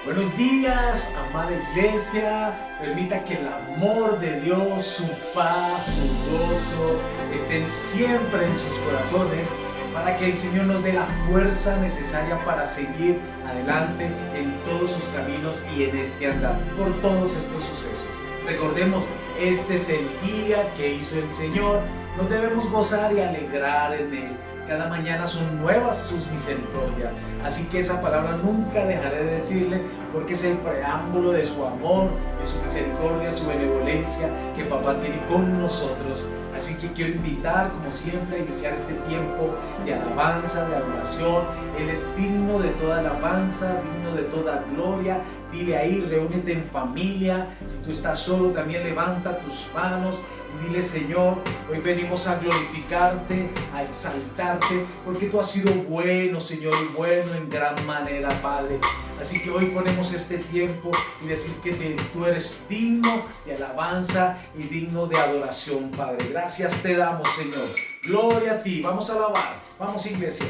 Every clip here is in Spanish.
Buenos días, amada iglesia. Permita que el amor de Dios, su paz, su gozo estén siempre en sus corazones para que el Señor nos dé la fuerza necesaria para seguir adelante en todos sus caminos y en este andar por todos estos sucesos. Recordemos, este es el día que hizo el Señor. Nos debemos gozar y alegrar en Él. Cada mañana son nuevas sus misericordias. Así que esa palabra nunca dejaré de decirle, porque es el preámbulo de su amor, de su misericordia, su benevolencia que papá tiene con nosotros. Así que quiero invitar, como siempre, a iniciar este tiempo de alabanza, de adoración. Él es digno de toda alabanza, digno de toda gloria. Dile ahí, reúnete en familia. Si tú estás solo, también levanta tus manos y dile: Señor, hoy venimos a glorificarte, a exaltarte, porque tú has sido bueno, Señor, y bueno en gran manera, Padre. Así que hoy ponemos este tiempo y decir que tú eres digno de alabanza y digno de adoración, Padre. Gracias te damos, Señor. Gloria a ti. Vamos a alabar. Vamos, iglesia.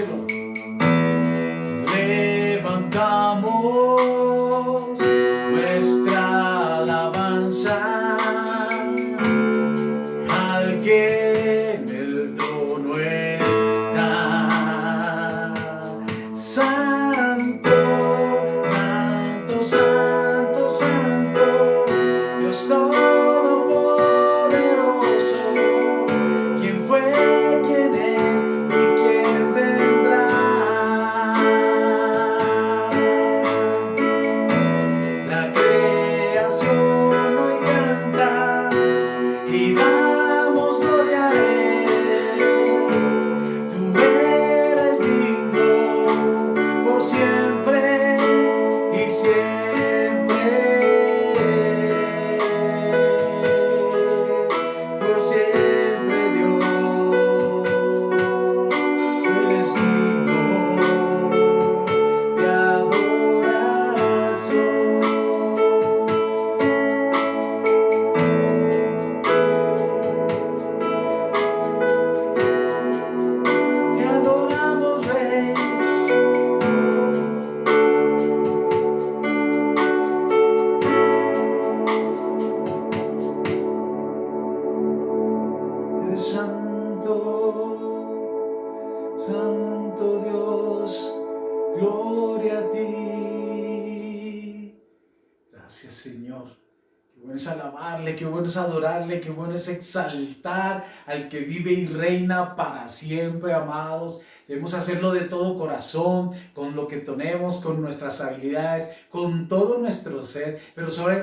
díselo. Levantamos nuestra alabanza al que en el trono está. Santo, santo, santo, santo, Dios todopoderoso, ¿quién fue, quién es y quién vendrá? La creación hoy canta y damos gloria a Él. Tú eres digno por siempre y siempre. Por siempre, Dios, eres digno de adoración. Te adoramos, Rey. Eres santo, santo Dios, gloria a ti. Gracias, Señor. Qué bueno es alabarle, qué bueno es adorarle, qué bueno es exaltar al que vive y reina para siempre, amados. Debemos hacerlo de todo corazón, con lo que tenemos, con nuestras habilidades, con todo nuestro ser, pero ¿sabe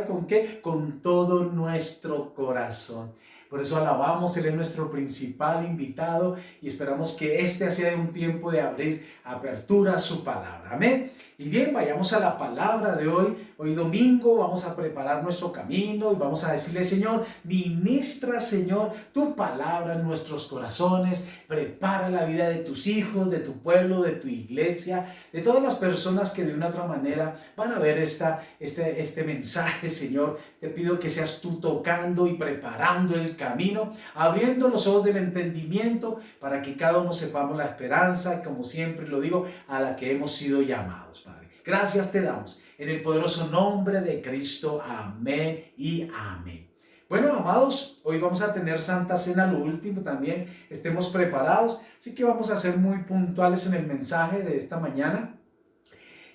con qué? Con todo nuestro corazón. Por eso alabamos, Él es nuestro principal invitado y esperamos que este sea un tiempo de abrir apertura a su palabra. Amén. Y bien, vayamos a la palabra de hoy. Hoy domingo vamos a preparar nuestro camino y vamos a decirle: Señor, ministra, Señor, tu palabra en nuestros corazones. Prepara la vida de tus hijos, de tu pueblo, de tu iglesia, de todas las personas que de una u otra manera van a ver este mensaje, Señor. Te pido que seas tú tocando y preparando el camino, abriendo los ojos del entendimiento para que cada uno sepamos la esperanza, como siempre lo digo, a la que hemos sido llamados, Padre. Gracias te damos en el poderoso nombre de Cristo. Amén y amén. Bueno, amados, hoy vamos a tener Santa Cena, lo último también. Estemos preparados, así que vamos a ser muy puntuales en el mensaje de esta mañana.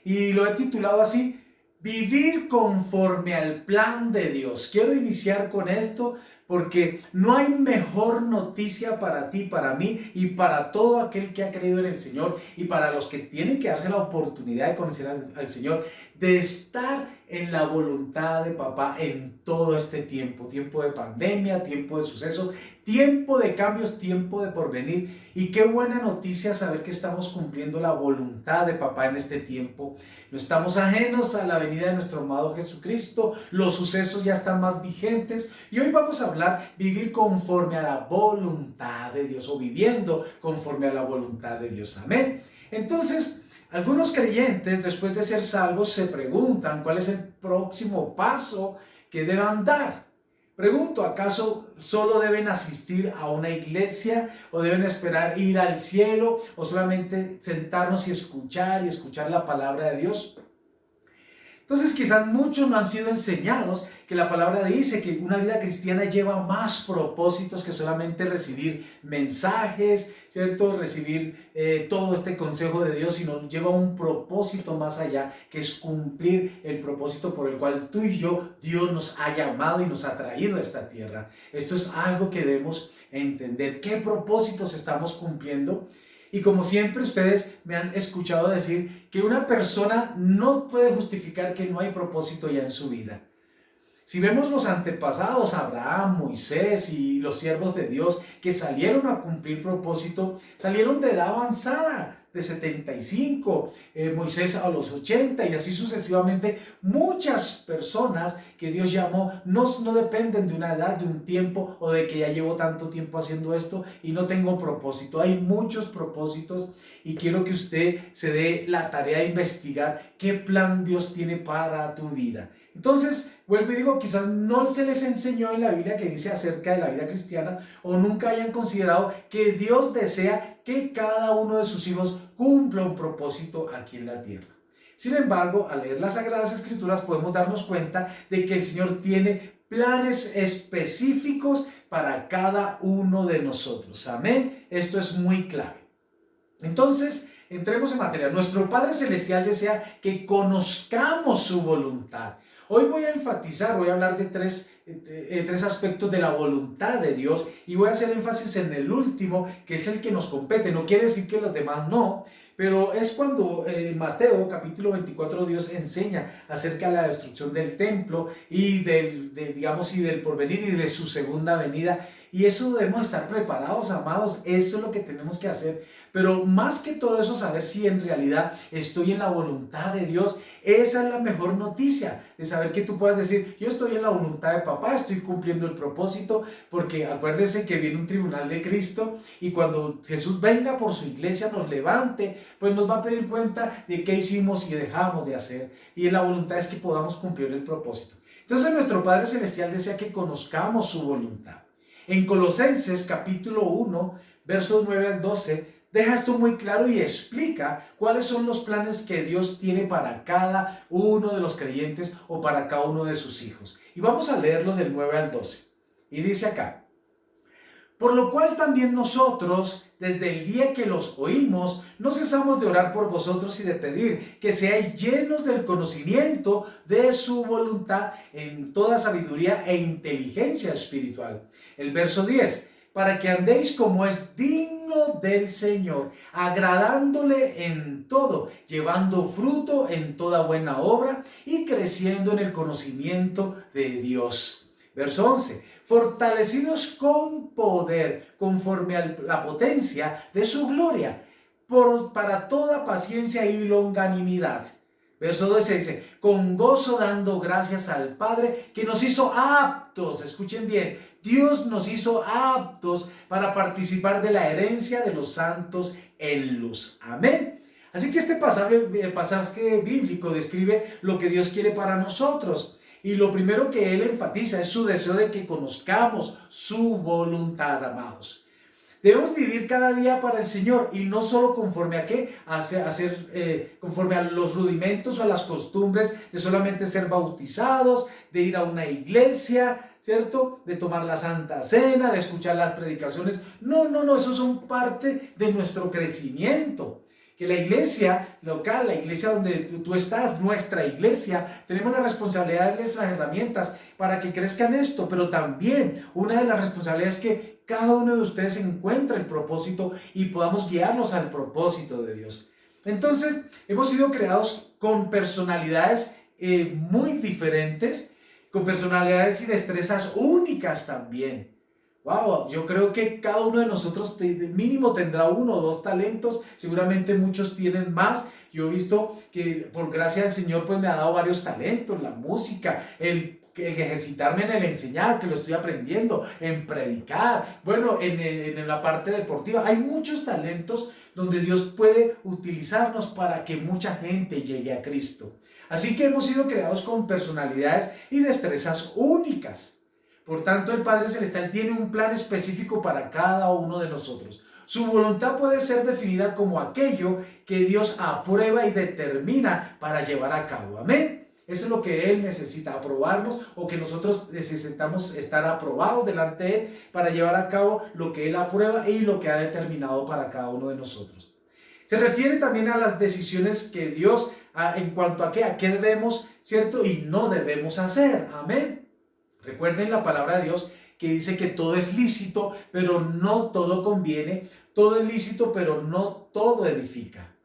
Y lo he titulado así: vivir conforme al plan de Dios. Quiero iniciar con esto porque no hay mejor noticia para ti, para mí y para todo aquel que ha creído en el Señor y para los que tienen que darse la oportunidad de conocer al Señor, de estar en la voluntad de papá en todo este tiempo de pandemia, tiempo de sucesos, tiempo de cambios, tiempo de porvenir. Y qué buena noticia saber que estamos cumpliendo la voluntad de papá en este tiempo. No estamos ajenos a la venida de nuestro amado Jesucristo, los sucesos ya están más vigentes y hoy vamos a hablar vivir conforme a la voluntad de Dios o viviendo conforme a la voluntad de Dios. Amén. Entonces, algunos creyentes, después de ser salvos, se preguntan cuál es el próximo paso que deban dar. Pregunto, ¿acaso solo deben asistir a una iglesia o deben esperar ir al cielo o solamente sentarnos y escuchar la palabra de Dios? Entonces quizás muchos no han sido enseñados que la palabra dice que una vida cristiana lleva más propósitos que solamente recibir mensajes, ¿cierto? Recibir todo este consejo de Dios, sino lleva un propósito más allá, que es cumplir el propósito por el cual tú y yo, Dios nos ha llamado y nos ha traído a esta tierra. Esto es algo que debemos entender. ¿Qué propósitos estamos cumpliendo? Y como siempre ustedes me han escuchado decir que una persona no puede justificar que no hay propósito ya en su vida. Si vemos los antepasados, Abraham, Moisés y los siervos de Dios que salieron a cumplir propósito, salieron de edad avanzada, de 75, Moisés a los 80 y así sucesivamente. Muchas personas que Dios llamó no dependen de una edad, de un tiempo o de que ya llevo tanto tiempo haciendo esto y no tengo propósito. Hay muchos propósitos y quiero que usted se dé la tarea de investigar qué plan Dios tiene para tu vida. Entonces, Vuelvo y digo, quizás no se les enseñó en la Biblia que dice acerca de la vida cristiana, o nunca hayan considerado que Dios desea que cada uno de sus hijos cumpla un propósito aquí en la tierra. Sin embargo, al leer las Sagradas Escrituras podemos darnos cuenta de que el Señor tiene planes específicos para cada uno de nosotros. Amén. Esto es muy clave. Entonces, entremos en materia. Nuestro Padre Celestial desea que conozcamos su voluntad. Hoy voy a enfatizar, voy a hablar de tres aspectos de la voluntad de Dios y voy a hacer énfasis en el último, que es el que nos compete. No quiere decir que los demás no, pero es cuando en Mateo capítulo 24 Dios enseña acerca de la destrucción del templo y del porvenir y de su segunda venida. Y eso debemos estar preparados, amados. Eso es lo que tenemos que hacer. Pero más que todo eso, saber si en realidad estoy en la voluntad de Dios. Esa es la mejor noticia, de saber que tú puedas decir, yo estoy en la voluntad de papá, estoy cumpliendo el propósito, porque acuérdese que viene un tribunal de Cristo y cuando Jesús venga por su iglesia, nos levante, pues nos va a pedir cuenta de qué hicimos y dejamos de hacer. Y la voluntad es que podamos cumplir el propósito. Entonces nuestro Padre Celestial desea que conozcamos su voluntad. En Colosenses capítulo 1, versos 9 al 12, deja esto muy claro y explica cuáles son los planes que Dios tiene para cada uno de los creyentes o para cada uno de sus hijos. Y vamos a leerlo del 9 al 12. Y dice acá: por lo cual también nosotros, desde el día que los oímos, no cesamos de orar por vosotros y de pedir que seáis llenos del conocimiento de su voluntad en toda sabiduría e inteligencia espiritual. El verso 10, para que andéis como es digno del Señor, agradándole en todo, llevando fruto en toda buena obra y creciendo en el conocimiento de Dios. Verso 11, fortalecidos con poder, conforme a la potencia de su gloria, para toda paciencia y longanimidad. Verso 12 dice, con gozo dando gracias al Padre que nos hizo aptos, escuchen bien, Dios nos hizo aptos para participar de la herencia de los santos en luz. Amén. Así que este pasaje bíblico describe lo que Dios quiere para nosotros. Y lo primero que Él enfatiza es su deseo de que conozcamos su voluntad, amados. Debemos vivir cada día para el Señor y no solo conforme a qué, conforme a los rudimentos o a las costumbres de solamente ser bautizados, de ir a una iglesia, ¿cierto? De tomar la Santa Cena, de escuchar las predicaciones. No, esos son parte de nuestro crecimiento. Que la iglesia local, la iglesia donde tú estás, nuestra iglesia, tenemos la responsabilidad de darles las herramientas para que crezcan esto, pero también una de las responsabilidades es que cada uno de ustedes encuentre el propósito y podamos guiarlos al propósito de Dios. Entonces, hemos sido creados con personalidades muy diferentes, con personalidades y destrezas únicas también. Wow, yo creo que cada uno de nosotros mínimo tendrá 1 o 2 talentos, seguramente muchos tienen más. Yo he visto que por gracia del Señor pues me ha dado varios talentos, la música, el ejercitarme en el enseñar, que lo estoy aprendiendo, en predicar, bueno, en la parte deportiva. Hay muchos talentos donde Dios puede utilizarnos para que mucha gente llegue a Cristo. Así que hemos sido creados con personalidades y destrezas únicas. Por tanto, el Padre Celestial tiene un plan específico para cada uno de nosotros. Su voluntad puede ser definida como aquello que Dios aprueba y determina para llevar a cabo. Amén. Eso es lo que Él necesita, aprobarnos, o que nosotros necesitamos estar aprobados delante de Él para llevar a cabo lo que Él aprueba y lo que ha determinado para cada uno de nosotros. Se refiere también a las decisiones que Dios, en cuanto a qué debemos, ¿cierto? Y no debemos hacer. Amén. Recuerden la palabra de Dios que dice que todo es lícito, pero no todo conviene. Todo es lícito, pero no todo edifica.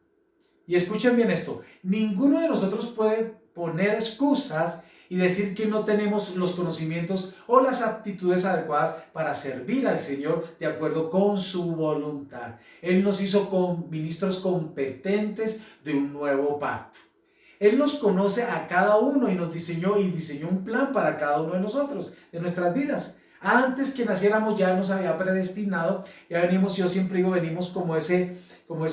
Y escuchen bien esto. Ninguno de nosotros puede poner excusas y decir que no tenemos los conocimientos o las aptitudes adecuadas para servir al Señor de acuerdo con su voluntad. Él nos hizo ministros competentes de un nuevo pacto. Él nos conoce a cada uno y nos diseñó un plan para cada uno de nosotros, de nuestras vidas. Antes que naciéramos ya nos había predestinado. Ya venimos, yo siempre digo, venimos como ese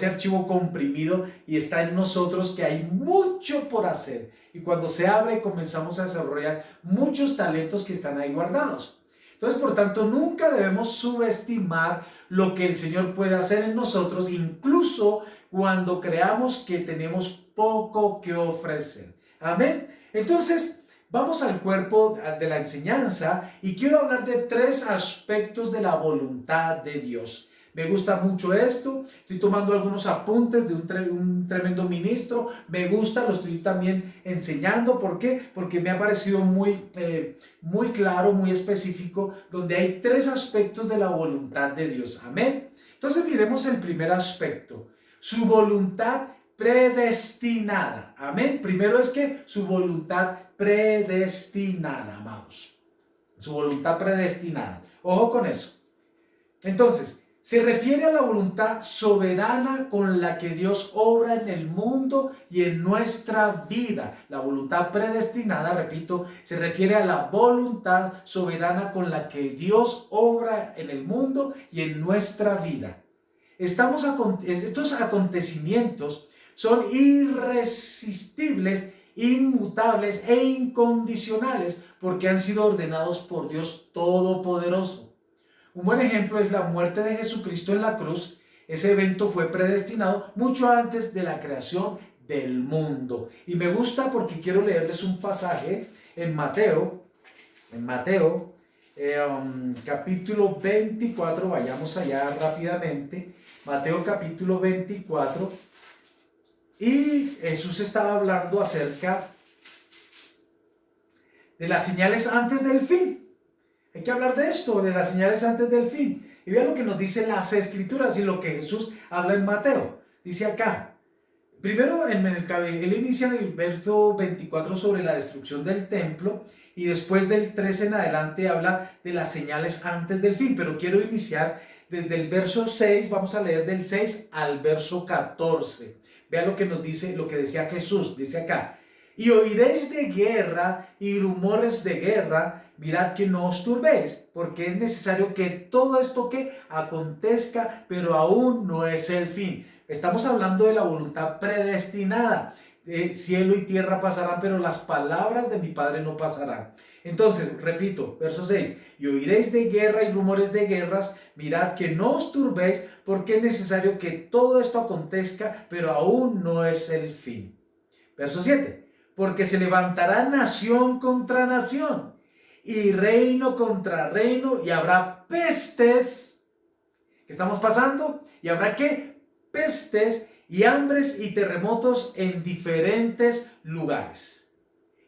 archivo comprimido y está en nosotros, que hay mucho por hacer. Y cuando se abre comenzamos a desarrollar muchos talentos que están ahí guardados. Entonces, por tanto, nunca debemos subestimar lo que el Señor puede hacer en nosotros, incluso cuando creamos que tenemos poco que ofrecer. Amén. Entonces, vamos al cuerpo de la enseñanza y quiero hablar de 3 aspectos de la voluntad de Dios. Me gusta mucho esto, estoy tomando algunos apuntes de un tremendo ministro, me gusta, lo estoy también enseñando. ¿Por qué? Porque me ha parecido muy claro, muy específico, donde hay 3 aspectos de la voluntad de Dios. Amén. Entonces miremos el primer aspecto, su voluntad predestinada. Amén. Primero es que su voluntad predestinada, amados. Su voluntad predestinada. Ojo con eso. Entonces, se refiere a la voluntad soberana con la que Dios obra en el mundo y en nuestra vida. La voluntad predestinada, repito, se refiere a la voluntad soberana con la que Dios obra en el mundo y en nuestra vida. Estos acontecimientos son irresistibles, inmutables e incondicionales porque han sido ordenados por Dios Todopoderoso. Un buen ejemplo es la muerte de Jesucristo en la cruz. Ese evento fue predestinado mucho antes de la creación del mundo. Y me gusta porque quiero leerles un pasaje en Mateo, capítulo 24, vayamos allá rápidamente. Mateo capítulo 24. Y Jesús estaba hablando acerca de las señales antes del fin. Hay que hablar de esto, de las señales antes del fin. Y vean lo que nos dicen las Escrituras y lo que Jesús habla en Mateo. Dice acá, primero él inicia en el verso 24 sobre la destrucción del templo y después del 13 en adelante habla de las señales antes del fin. Pero quiero iniciar desde el verso 6, vamos a leer del 6 al verso 14. Vean lo que nos dice, lo que decía Jesús, dice acá. Y oiréis de guerra y rumores de guerra. Mirad que no os turbéis, porque es necesario que todo esto que acontezca, pero aún no es el fin. Estamos hablando de la voluntad predestinada. Cielo y tierra pasarán, pero las palabras de mi Padre no pasarán. Entonces, repito, verso 6. Y oiréis de guerra y rumores de guerras. Mirad que no os turbéis, porque es necesario que todo esto acontezca, pero aún no es el fin. Verso 7. Porque se levantará nación contra nación y reino contra reino, y habrá pestes. ¿Qué estamos pasando? ¿Y habrá qué? Pestes y hambres y terremotos en diferentes lugares.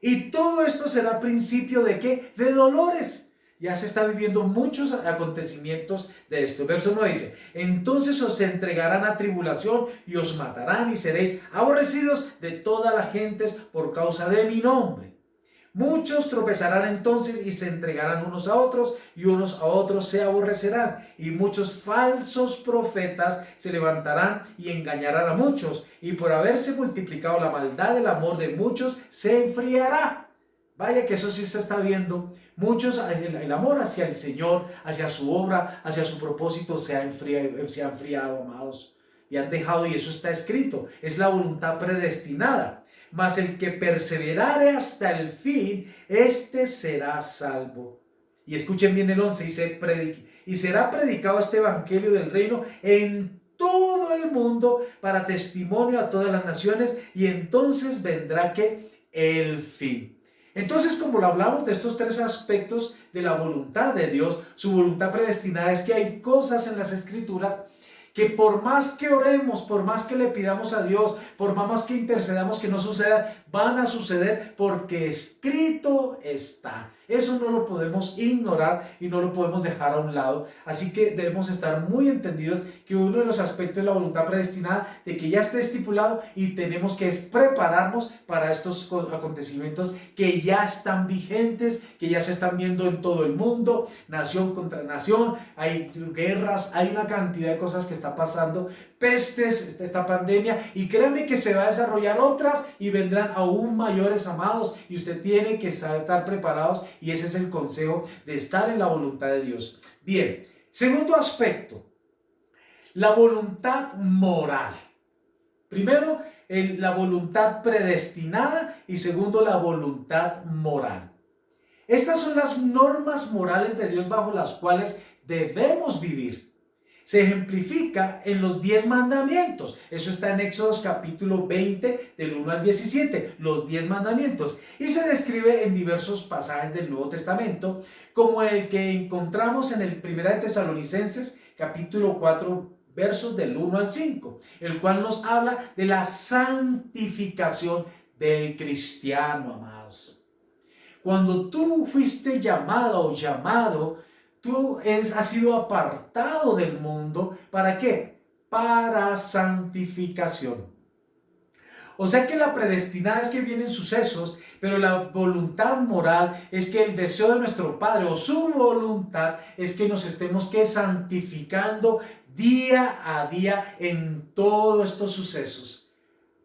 Y todo esto será principio ¿de qué? De dolores. Ya se está viviendo muchos acontecimientos de esto. Verso 9 dice, entonces os entregarán a tribulación y os matarán y seréis aborrecidos de todas las gentes por causa de mi nombre. Muchos tropezarán entonces y se entregarán unos a otros y unos a otros se aborrecerán. Y muchos falsos profetas se levantarán y engañarán a muchos. Y por haberse multiplicado la maldad, el amor de muchos se enfriará. Vaya que eso sí se está viendo. Muchos, el amor hacia el Señor, hacia su obra, hacia su propósito se ha enfriado, amados. Y han dejado, y eso está escrito. Es la voluntad predestinada. Mas el que perseverare hasta el fin, este será salvo. Y escuchen bien el 11, y será predicado este evangelio del reino en todo el mundo para testimonio a todas las naciones, y entonces vendrá que el fin. Entonces, como lo hablamos de estos 3 aspectos de la voluntad de Dios, su voluntad predestinada es que hay cosas en las Escrituras que por más que oremos, por más que le pidamos a Dios, por más que intercedamos que no suceda, van a suceder porque escrito está. Eso no lo podemos ignorar y no lo podemos dejar a un lado. Así que debemos estar muy entendidos que uno de los aspectos de la voluntad predestinada, de que ya esté estipulado, y tenemos que prepararnos para estos acontecimientos que ya están vigentes, que ya se están viendo en todo el mundo, nación contra nación, hay guerras, hay una cantidad de cosas que están pasando, pestes, esta pandemia, y créanme que se va a desarrollar otras y vendrán aún mayores, amados, y usted tiene que estar preparados y ese es el consejo de estar en la voluntad de Dios. Bien, segundo aspecto, la voluntad moral. Primero, la voluntad predestinada y segundo, la voluntad moral. Estas son las normas morales de Dios bajo las cuales debemos vivir. Se ejemplifica en los 10 mandamientos. Eso está en Éxodo capítulo 20, del 1 al 17, los 10 mandamientos. Y se describe en diversos pasajes del Nuevo Testamento, como el que encontramos en el 1 de Tesalonicenses, capítulo 4, versos del 1 al 5, el cual nos habla de la santificación del cristiano, amados. Cuando tú fuiste llamado o llamado, tú has sido apartado del mundo. ¿Para qué? Para santificación. O sea que la predestinada es que vienen sucesos, pero la voluntad moral es que el deseo de nuestro Padre o su voluntad es que nos estemos santificando día a día en todos estos sucesos.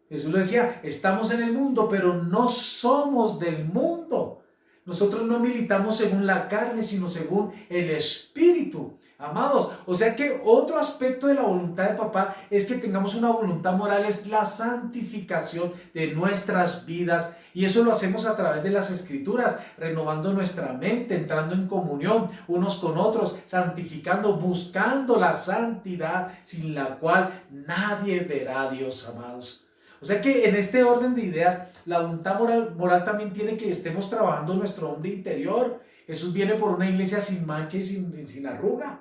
Jesús lo decía, estamos en el mundo, pero no somos del mundo. Nosotros no militamos según la carne, sino según el Espíritu. Amados, o sea que otro aspecto de la voluntad de papá es que tengamos una voluntad moral, es la santificación de nuestras vidas. Y eso lo hacemos a través de las Escrituras, renovando nuestra mente, entrando en comunión unos con otros, santificando, buscando la santidad sin la cual nadie verá a Dios, amados. O sea que en este orden de ideas, la voluntad moral también tiene que estemos trabajando nuestro hombre interior. Jesús viene por una iglesia sin mancha y sin arruga.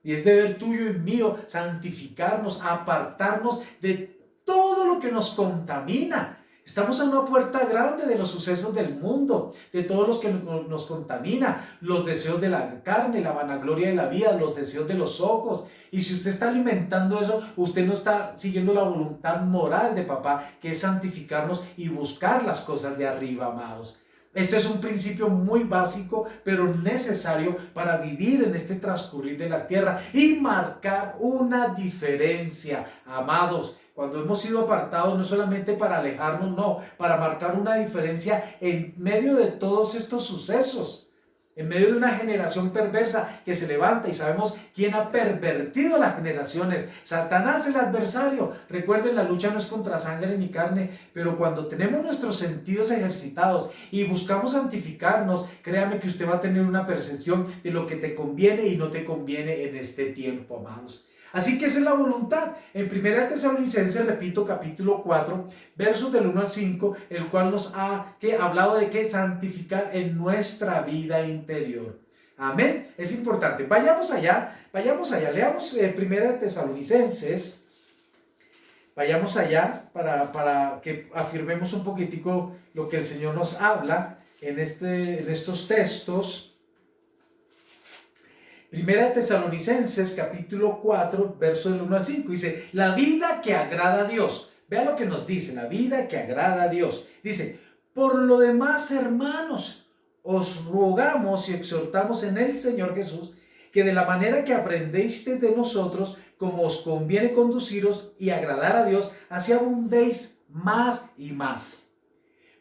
Y es deber tuyo y mío santificarnos, apartarnos de todo lo que nos contamina. Estamos a una puerta grande de los sucesos del mundo, de todos los que nos contamina, los deseos de la carne, la vanagloria de la vida, los deseos de los ojos. Y si usted está alimentando eso, usted no está siguiendo la voluntad moral de papá, que es santificarnos y buscar las cosas de arriba, amados. Esto es un principio muy básico, pero necesario para vivir en este transcurrir de la tierra y marcar una diferencia, amados. Cuando hemos sido apartados, no solamente para alejarnos, no, para marcar una diferencia en medio de todos estos sucesos, en medio de una generación perversa que se levanta, y sabemos quién ha pervertido las generaciones. Satanás, el adversario. Recuerden, la lucha no es contra sangre ni carne, pero cuando tenemos nuestros sentidos ejercitados y buscamos santificarnos, créame que usted va a tener una percepción de lo que te conviene y no te conviene en este tiempo, amados. Así que esa es la voluntad. En 1 Tesalonicenses, repito, capítulo 4, versos del 1 al 5, el cual nos ha hablado de que santificar en nuestra vida interior. Amén. Es importante. Vayamos allá. Leamos 1 Tesalonicenses. Vayamos allá para que afirmemos un poquitico lo que el Señor nos habla en estos textos. 1 Tesalonicenses capítulo 4, verso del 1 al 5, dice, la vida que agrada a Dios. Vea lo que nos dice, la vida que agrada a Dios. Dice, por lo demás, hermanos, os rogamos y exhortamos en el Señor Jesús, que de la manera que aprendisteis de nosotros, como os conviene conduciros y agradar a Dios, así abundéis más y más.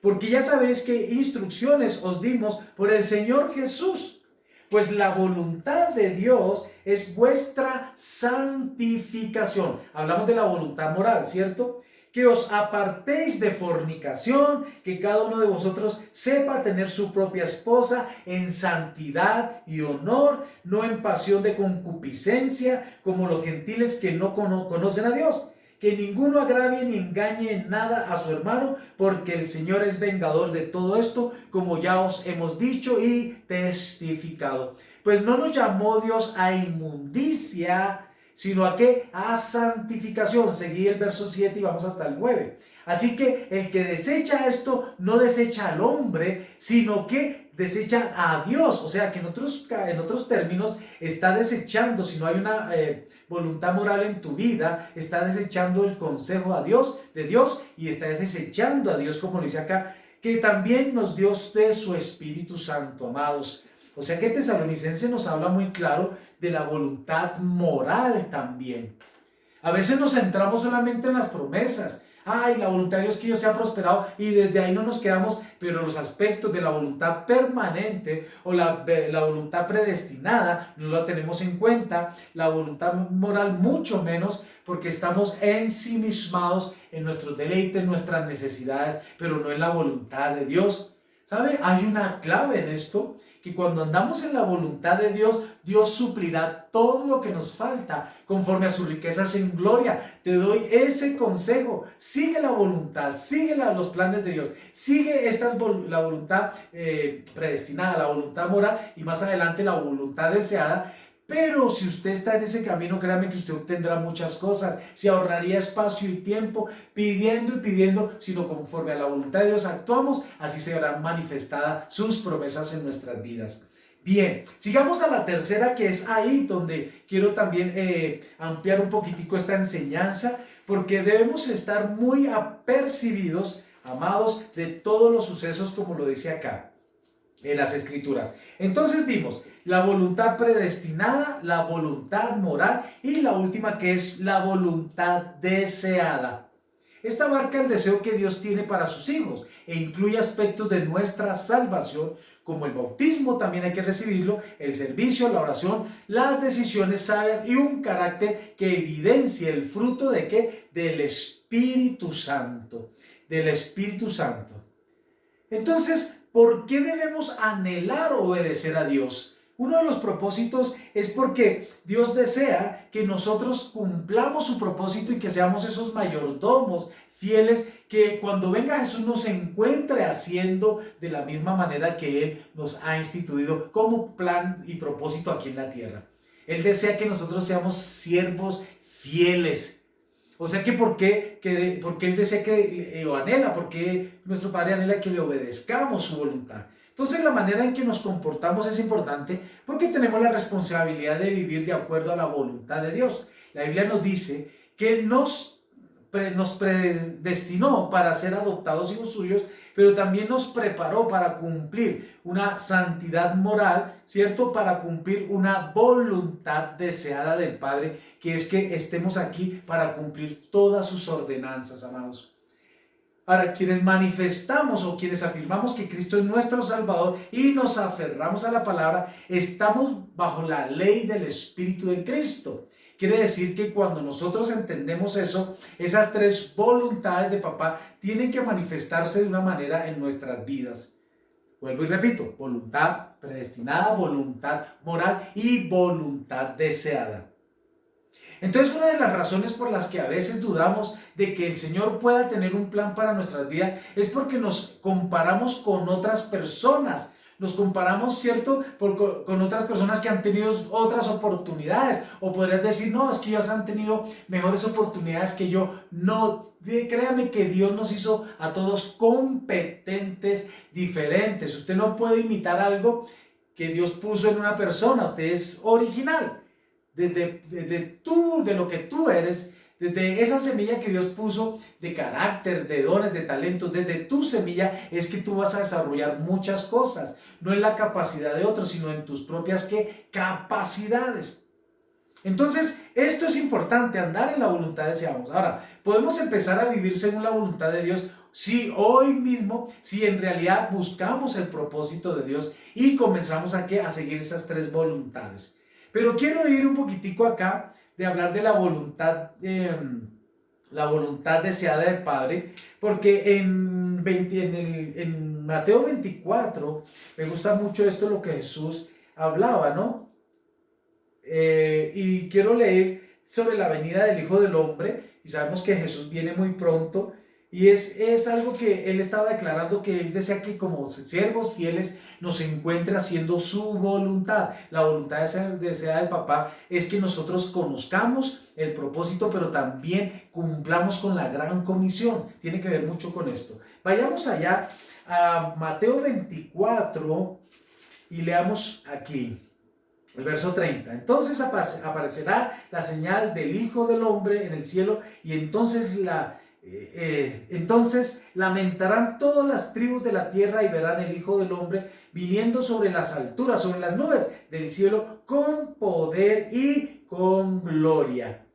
Porque ya sabéis que instrucciones os dimos por el Señor Jesús. Pues la voluntad de Dios es vuestra santificación. Hablamos de la voluntad moral, ¿cierto? Que os apartéis de fornicación, que cada uno de vosotros sepa tener su propia esposa en santidad y honor, no en pasión de concupiscencia, como los gentiles que no conocen a Dios. Que ninguno agravie ni engañe en nada a su hermano, porque el Señor es vengador de todo esto, como ya os hemos dicho y testificado. Pues no nos llamó Dios a inmundicia, sino a ¿qué? A santificación. Seguí el verso 7 y vamos hasta el 9. Así que el que desecha esto no desecha al hombre, sino que desecha a Dios. O sea que en otros términos está desechando, si no hay una voluntad moral en tu vida, está desechando el consejo de Dios y está desechando a Dios, como lo dice acá, que también nos dio de su Espíritu Santo, amados. O sea que Tesalonicenses nos habla muy claro de la voluntad moral también. A veces nos centramos solamente en las promesas. Ay, la voluntad de Dios es que yo sea prosperado y desde ahí no nos quedamos, pero los aspectos de la voluntad permanente o la voluntad predestinada no la tenemos en cuenta, la voluntad moral mucho menos, porque estamos ensimismados en nuestros deleites, nuestras necesidades, pero no en la voluntad de Dios. ¿Sabe? Hay una clave en esto, que cuando andamos en la voluntad de Dios, Dios suplirá todo lo que nos falta conforme a sus riquezas en gloria. Te doy ese consejo. Sigue la voluntad, sigue los planes de Dios, sigue la voluntad predestinada, la voluntad moral y más adelante la voluntad deseada. Pero si usted está en ese camino, créame que usted obtendrá muchas cosas. Se ahorraría espacio y tiempo pidiendo y pidiendo, sino conforme a la voluntad de Dios actuamos, así se verán manifestadas sus promesas en nuestras vidas. Bien, sigamos a la tercera, que es ahí donde quiero también ampliar un poquitico esta enseñanza, porque debemos estar muy apercibidos, amados, de todos los sucesos, como lo dice acá en las Escrituras. Entonces vimos la voluntad predestinada, la voluntad moral y la última, que es la voluntad deseada. Esta abarca el deseo que Dios tiene para sus hijos e incluye aspectos de nuestra salvación, como el bautismo, también hay que recibirlo, el servicio, la oración, las decisiones sabias y un carácter que evidencie el fruto de ¿qué? Del Espíritu Santo, del Espíritu Santo. Entonces, ¿por qué debemos anhelar obedecer a Dios? Uno de los propósitos es porque Dios desea que nosotros cumplamos su propósito y que seamos esos mayordomos fieles, que cuando venga Jesús nos encuentre haciendo de la misma manera que Él nos ha instituido como plan y propósito aquí en la tierra. Él desea que nosotros seamos siervos fieles. O sea que porque Él desea que, o anhela, porque nuestro Padre anhela que le obedezcamos su voluntad. Entonces la manera en que nos comportamos es importante, porque tenemos la responsabilidad de vivir de acuerdo a la voluntad de Dios. La Biblia nos dice que nos predestinó para ser adoptados hijos suyos, pero también nos preparó para cumplir una santidad moral, ¿cierto? Para cumplir una voluntad deseada del Padre, que es que estemos aquí para cumplir todas sus ordenanzas, amados. Para quienes manifestamos o quienes afirmamos que Cristo es nuestro Salvador y nos aferramos a la palabra, estamos bajo la ley del Espíritu de Cristo. Quiere decir que cuando nosotros entendemos eso, esas tres voluntades de papá tienen que manifestarse de una manera en nuestras vidas. Vuelvo y repito, voluntad predestinada, voluntad moral y voluntad deseada. Entonces, una de las razones por las que a veces dudamos de que el Señor pueda tener un plan para nuestras vidas es porque nos comparamos con otras personas. Nos comparamos, ¿cierto?, con otras personas que han tenido otras oportunidades. O podrías decir, no, es que ellos han tenido mejores oportunidades que yo. No, créame que Dios nos hizo a todos competentes, diferentes. Usted no puede imitar algo que Dios puso en una persona. Usted es original. De lo que tú eres, desde esa semilla que Dios puso de carácter, de dones, de talentos, desde tu semilla es que tú vas a desarrollar muchas cosas, no en la capacidad de otros, sino en tus propias capacidades. Entonces, esto es importante, andar en la voluntad deseamos. Ahora, podemos empezar a vivir según la voluntad de Dios si hoy mismo, si en realidad buscamos el propósito de Dios y comenzamos a seguir esas tres voluntades. Pero quiero ir un poquitico acá de hablar de la voluntad deseada del Padre, porque en Mateo 24 me gusta mucho esto, lo que Jesús hablaba, ¿no? Y quiero leer sobre la venida del Hijo del Hombre, y sabemos que Jesús viene muy pronto, y es algo que Él estaba declarando, que Él desea que como siervos fieles nos encuentre haciendo su voluntad. La voluntad deseada del Papá es que nosotros conozcamos el propósito, pero también cumplamos con la gran comisión. Tiene que ver mucho con esto. Vayamos allá a Mateo 24 y leamos aquí el verso 30. Entonces aparecerá la señal del Hijo del Hombre en el cielo, y entonces lamentarán todas las tribus de la tierra y verán el Hijo del Hombre viniendo sobre las alturas, sobre las nubes del cielo, con poder y con gloria.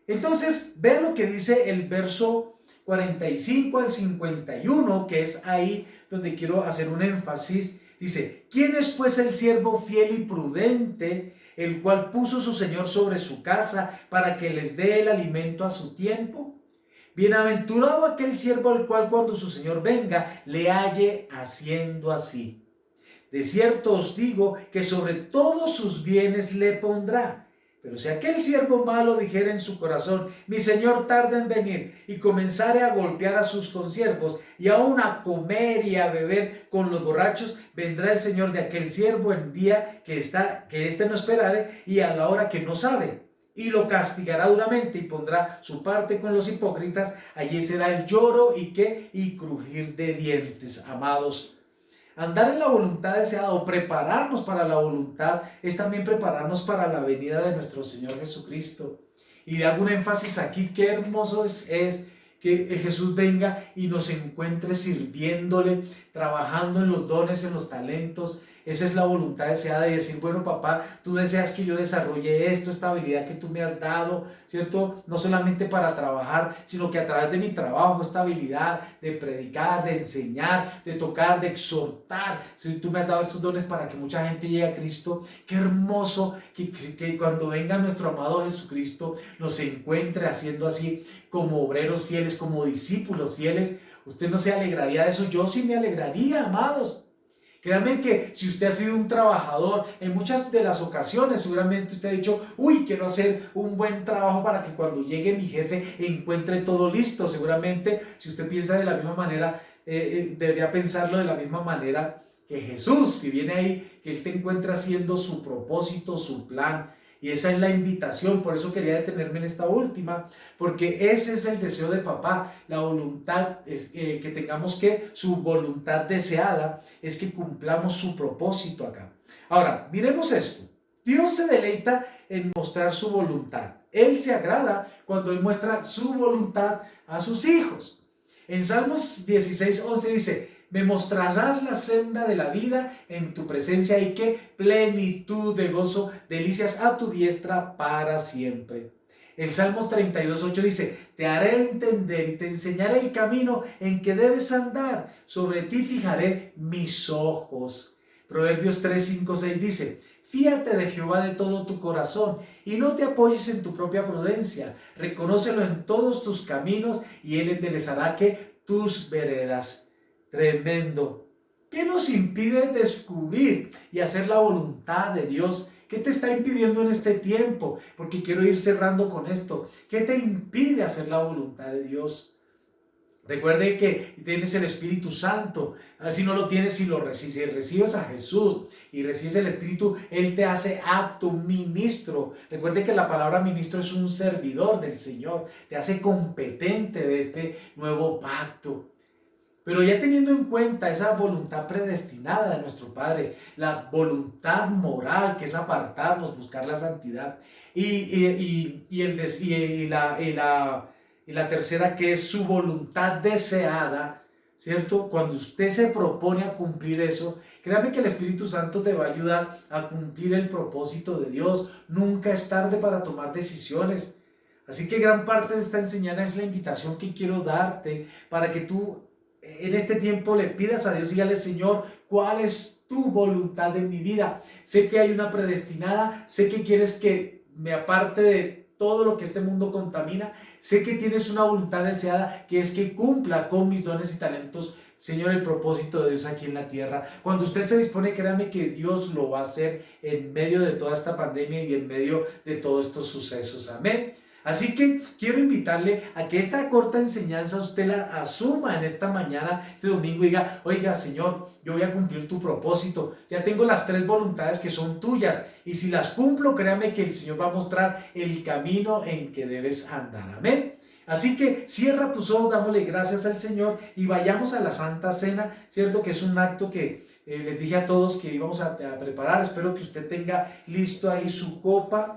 Entonces, vean lo que dice el verso 45 al 51, que es ahí donde quiero hacer un énfasis, dice: ¿Quién es pues el siervo fiel y prudente, el cual puso su Señor sobre su casa para que les dé el alimento a su tiempo? Bienaventurado aquel siervo al cual cuando su Señor venga le halle haciendo así. De cierto os digo que sobre todos sus bienes le pondrá. Pero si aquel siervo malo dijera en su corazón: mi señor tarda en venir, y comenzare a golpear a sus consiervos, y aún a comer y a beber con los borrachos, vendrá el señor de aquel siervo en día que éste no esperare, y a la hora que no sabe, y lo castigará duramente, y pondrá su parte con los hipócritas. Allí será el lloro y crujir de dientes. Amados, andar en la voluntad deseada o prepararnos para la voluntad es también prepararnos para la venida de nuestro Señor Jesucristo. Y le hago un énfasis aquí: qué hermoso es que Jesús venga y nos encuentre sirviéndole, trabajando en los dones, en los talentos. Esa es la voluntad deseada, de decir: bueno, papá, tú deseas que yo desarrolle esta habilidad que tú me has dado, ¿cierto? No solamente para trabajar, sino que a través de mi trabajo, esta habilidad de predicar, de enseñar, de tocar, de exhortar. Si tú me has dado estos dones para que mucha gente llegue a Cristo, qué hermoso que cuando venga nuestro amado Jesucristo nos encuentre haciendo así, como obreros fieles, como discípulos fieles. ¿Usted no se alegraría de eso? Yo sí me alegraría, amados. Créanme que si usted ha sido un trabajador, en muchas de las ocasiones seguramente usted ha dicho: uy, quiero hacer un buen trabajo para que cuando llegue mi jefe encuentre todo listo. Seguramente, si usted piensa de la misma manera, debería pensarlo de la misma manera que Jesús. Si viene ahí, que Él te encuentra haciendo su propósito, su plan. Y esa es la invitación. Por eso quería detenerme en esta última, porque ese es el deseo de papá. La voluntad es que tengamos su voluntad deseada es que cumplamos su propósito acá. Ahora, miremos esto. Dios se deleita en mostrar su voluntad. Él se agrada cuando Él muestra su voluntad a sus hijos. En Salmos 16:11 dice: me mostrarás la senda de la vida, en tu presencia y qué plenitud de gozo, delicias a tu diestra para siempre. El Salmos 32:8 dice: te haré entender y te enseñaré el camino en que debes andar, sobre ti fijaré mis ojos. Proverbios 3:5-6 dice: fíate de Jehová de todo tu corazón y no te apoyes en tu propia prudencia, reconócelo en todos tus caminos y Él enderezará tus veredas. Tremendo. ¿Qué nos impide descubrir y hacer la voluntad de Dios? ¿Qué te está impidiendo en este tiempo? Porque quiero ir cerrando con esto. ¿Qué te impide hacer la voluntad de Dios? Recuerde que tienes el Espíritu Santo. Si no lo tienes, si recibes a Jesús y recibes el Espíritu, Él te hace apto, ministro. Recuerde que la palabra ministro es un servidor del Señor. Te hace competente de este nuevo pacto. Pero ya teniendo en cuenta esa voluntad predestinada de nuestro Padre, la voluntad moral que es apartarnos, buscar la santidad, y la tercera que es su voluntad deseada, ¿cierto? Cuando usted se propone a cumplir eso, créame que el Espíritu Santo te va a ayudar a cumplir el propósito de Dios. Nunca es tarde para tomar decisiones. Así que gran parte de esta enseñanza es la invitación que quiero darte para que tú en este tiempo le pidas a Dios y dígale: Señor, ¿cuál es tu voluntad en mi vida? Sé que hay una predestinada, sé que quieres que me aparte de todo lo que este mundo contamina, sé que tienes una voluntad deseada que es que cumpla con mis dones y talentos, Señor, el propósito de Dios aquí en la tierra. Cuando usted se dispone, créame que Dios lo va a hacer en medio de toda esta pandemia y en medio de todos estos sucesos. Amén. Así que quiero invitarle a que esta corta enseñanza usted la asuma en esta mañana, este domingo, y diga: oiga, Señor, yo voy a cumplir tu propósito. Ya tengo las 3 voluntades que son tuyas, y si las cumplo, créame que el Señor va a mostrar el camino en que debes andar. Amén. Así que cierra tus ojos, dámosle gracias al Señor y vayamos a la Santa Cena, ¿cierto? Que es un acto que les dije a todos que íbamos a preparar. Espero que usted tenga listo ahí su copa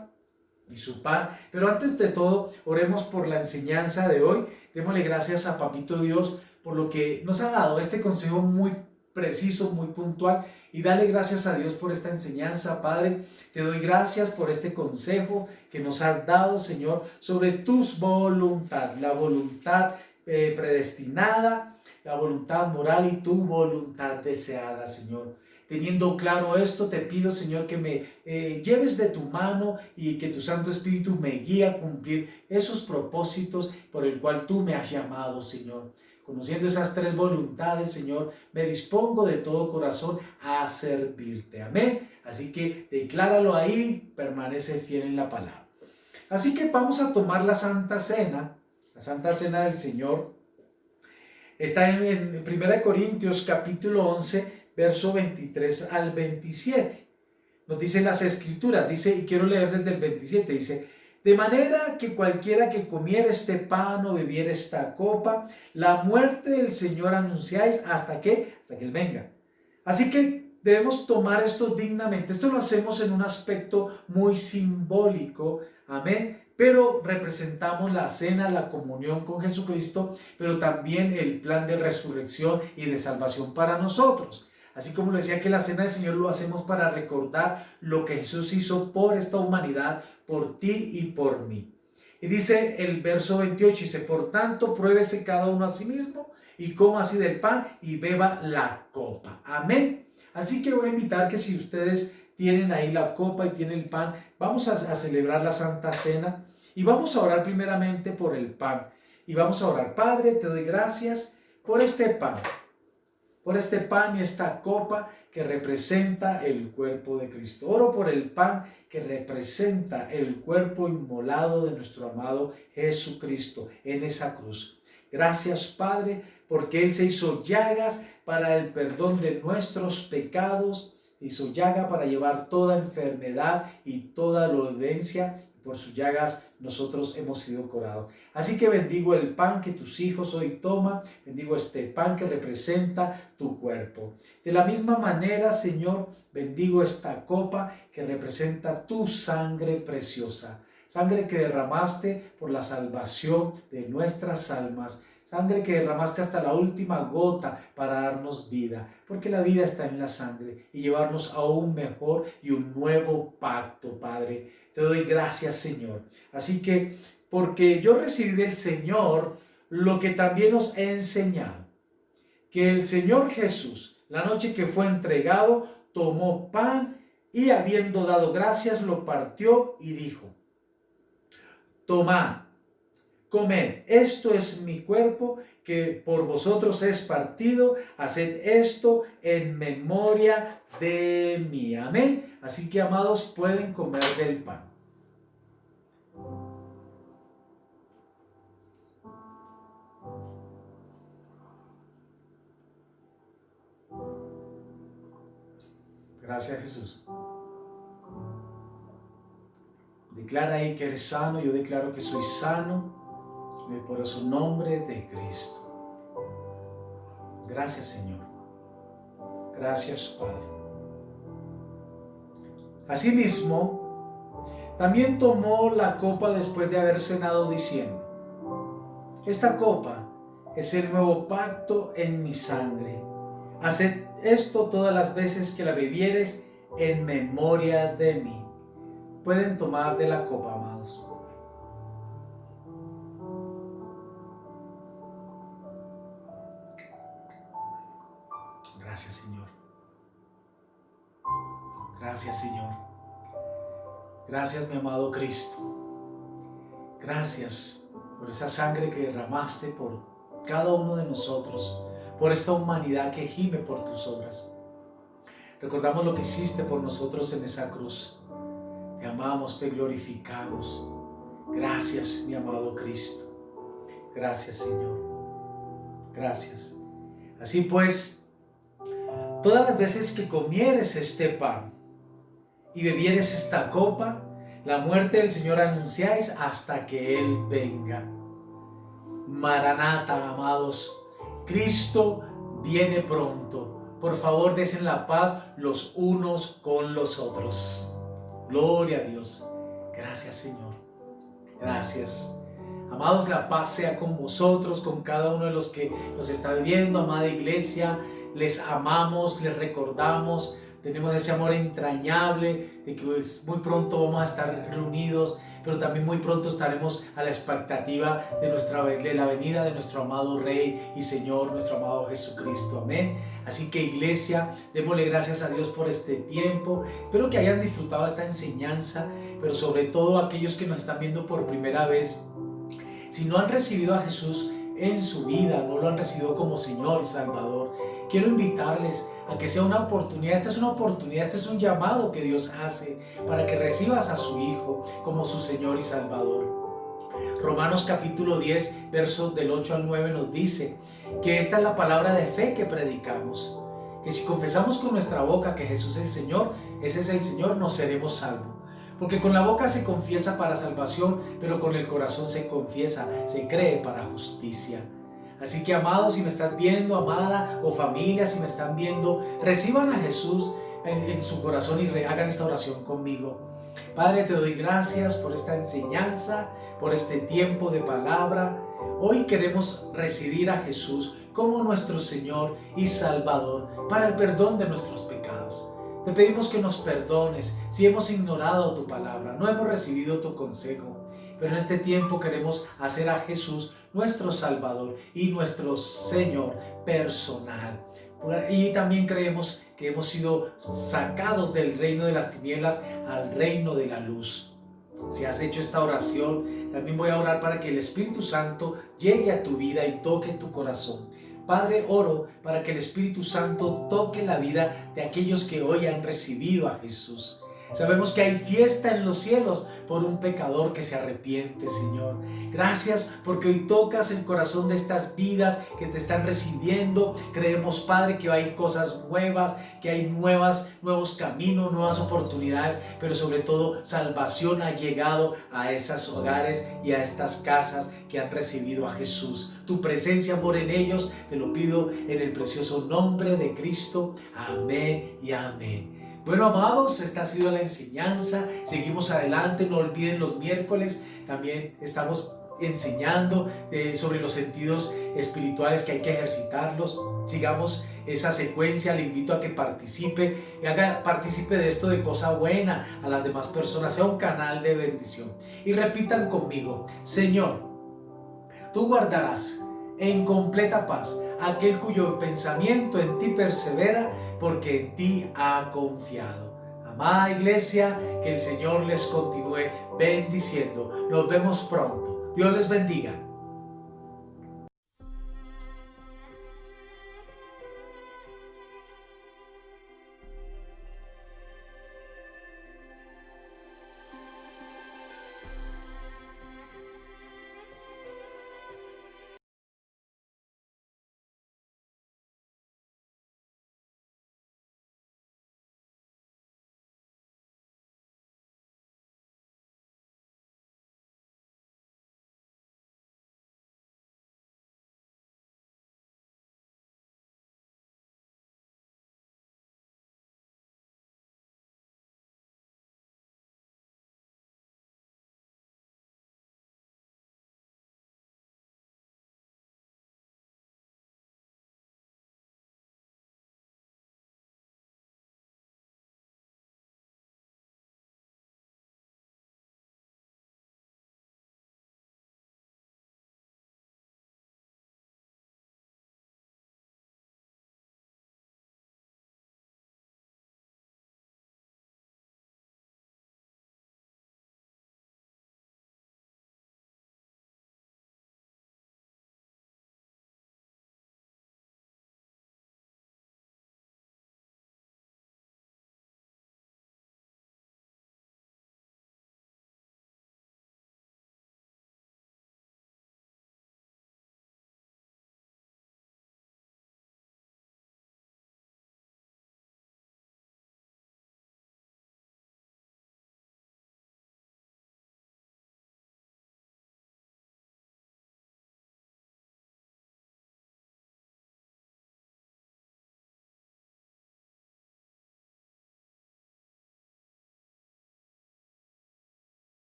y su pan. Pero antes de todo, oremos por la enseñanza de hoy. Démosle gracias a Papito Dios por lo que nos ha dado este consejo muy preciso, muy puntual, y dale gracias a Dios por esta enseñanza. Padre, te doy gracias por este consejo que nos has dado, Señor, sobre tu voluntad, la voluntad predestinada, la voluntad moral y tu voluntad deseada, Señor. Teniendo claro esto, te pido, Señor, que me lleves de tu mano y que tu Santo Espíritu me guíe a cumplir esos propósitos por el cual tú me has llamado, Señor. Conociendo esas tres voluntades, Señor, me dispongo de todo corazón a servirte. Amén. Así que decláralo ahí, permanece fiel en la palabra. Así que vamos a tomar la Santa Cena del Señor. Está en 1 Corintios capítulo 11, verso 23 al 27. Nos dicen las Escrituras, dice, y quiero leer desde el 27, dice: de manera que cualquiera que comiera este pan o bebiera esta copa, la muerte del Señor anunciáis hasta que Él venga. Así que debemos tomar esto dignamente. Esto lo hacemos en un aspecto muy simbólico, amén, pero representamos la cena, la comunión con Jesucristo, pero también el plan de resurrección y de salvación para nosotros. Así como lo decía, que la cena del Señor lo hacemos para recordar lo que Jesús hizo por esta humanidad, por ti y por mí. Y dice el verso 28, dice: por tanto, pruébese cada uno a sí mismo y coma así del pan y beba la copa. Amén. Así que voy a invitar que si ustedes tienen ahí la copa y tienen el pan, vamos a celebrar la Santa Cena y vamos a orar primeramente por el pan. Y vamos a orar: Padre, te doy gracias por este pan y esta copa que representa el cuerpo de Cristo. Oro por el pan que representa el cuerpo inmolado de nuestro amado Jesucristo en esa cruz. Gracias, Padre, porque Él se hizo llagas para el perdón de nuestros pecados, hizo llaga para llevar toda enfermedad y toda dolencia. Por sus llagas nosotros hemos sido curados. Así que bendigo el pan que tus hijos hoy toman, bendigo este pan que representa tu cuerpo. De la misma manera, Señor, bendigo esta copa que representa tu sangre preciosa, sangre que derramaste por la salvación de nuestras almas, sangre que derramaste hasta la última gota para darnos vida, porque la vida está en la sangre, y llevarnos a un mejor y un nuevo pacto, Padre. Te doy gracias, Señor. Así que, porque yo recibí del Señor lo que también nos he enseñado, que el Señor Jesús, la noche que fue entregado, tomó pan y, habiendo dado gracias, lo partió y dijo: tomad, comed, esto es mi cuerpo que por vosotros es partido, haced esto en memoria de mí. Amén. Así que, amados, pueden comer del pan. Gracias, Jesús. Declara ahí que eres sano. Yo declaro que soy sano en el poderoso nombre de Cristo. Gracias, Señor. Gracias, Padre. Asimismo, también tomó la copa después de haber cenado, diciendo: esta copa es el nuevo pacto en mi sangre. Haced esto todas las veces que la bebiereis en memoria de mí. Pueden tomar de la copa, amados. Gracias, Señor. Gracias, Señor. Gracias, mi amado Cristo. Gracias por esa sangre que derramaste por cada uno de nosotros, por esta humanidad que gime por tus obras. Recordamos lo que hiciste por nosotros en esa cruz. Te amamos, te glorificamos. Gracias, mi amado Cristo. Gracias, Señor. Gracias. Así pues, todas las veces que comieres este pan y bebieres esta copa, la muerte del Señor anunciáis hasta que Él venga. Maranata, amados. Cristo viene pronto. Por favor, desen la paz los unos con los otros. Gloria a Dios. Gracias, Señor. Gracias. Amados, la paz sea con vosotros, con cada uno de los que nos están viendo, amada iglesia. Les amamos, les recordamos. Tenemos ese amor entrañable de que muy pronto vamos a estar reunidos pero también muy pronto estaremos a la expectativa de la venida de nuestro amado Rey y Señor, nuestro amado Jesucristo. Amén. Así que, iglesia, démosle gracias a Dios por este tiempo. Espero que hayan disfrutado esta enseñanza, pero sobre todo aquellos que nos están viendo por primera vez, si no han recibido a Jesús en su vida, no lo han recibido como Señor y Salvador, quiero invitarles a que sea una oportunidad. Esta es una oportunidad, este es un llamado que Dios hace para que recibas a su Hijo como su Señor y Salvador. Romanos capítulo 10, versos del 8 al 9 nos dice que esta es la palabra de fe que predicamos, que si confesamos con nuestra boca que Jesús es el Señor, ese es el Señor, nos seremos salvos. Porque con la boca se confiesa para salvación, pero con el corazón se confiesa, se cree para justicia. Así que, amado, si me estás viendo, amada, o familia, si me están viendo, reciban a Jesús en su corazón y hagan esta oración conmigo. Padre, te doy gracias por esta enseñanza, por este tiempo de palabra. Hoy queremos recibir a Jesús como nuestro Señor y Salvador para el perdón de nuestros pecados. Te pedimos que nos perdones si hemos ignorado tu palabra, no hemos recibido tu consejo. Pero en este tiempo queremos hacer a Jesús nuestro Salvador y nuestro Señor personal. Y también creemos que hemos sido sacados del reino de las tinieblas al reino de la luz. Si has hecho esta oración, también voy a orar para que el Espíritu Santo llegue a tu vida y toque tu corazón. Padre, oro para que el Espíritu Santo toque la vida de aquellos que hoy han recibido a Jesús. Sabemos que hay fiesta en los cielos por un pecador que se arrepiente, Señor. Gracias porque hoy tocas el corazón de estas vidas que te están recibiendo. Creemos, Padre, que hay cosas nuevas, que hay nuevos caminos, nuevas oportunidades, pero sobre todo salvación ha llegado a esos hogares y a estas casas que han recibido a Jesús. Tu presencia, amor, en ellos, te lo pido en el precioso nombre de Cristo. Amén y amén. Bueno, amados, esta ha sido la enseñanza. Seguimos adelante. No olviden los miércoles. También estamos enseñando sobre los sentidos espirituales que hay que ejercitarlos. Sigamos esa secuencia. Le invito a que participe de esto de cosa buena a las demás personas. Sea un canal de bendición. Y repitan conmigo: Señor, tú guardarás en completa paz aquel cuyo pensamiento en ti persevera, porque en ti ha confiado. Amada iglesia, que el Señor les continúe bendiciendo. Nos vemos pronto. Dios les bendiga.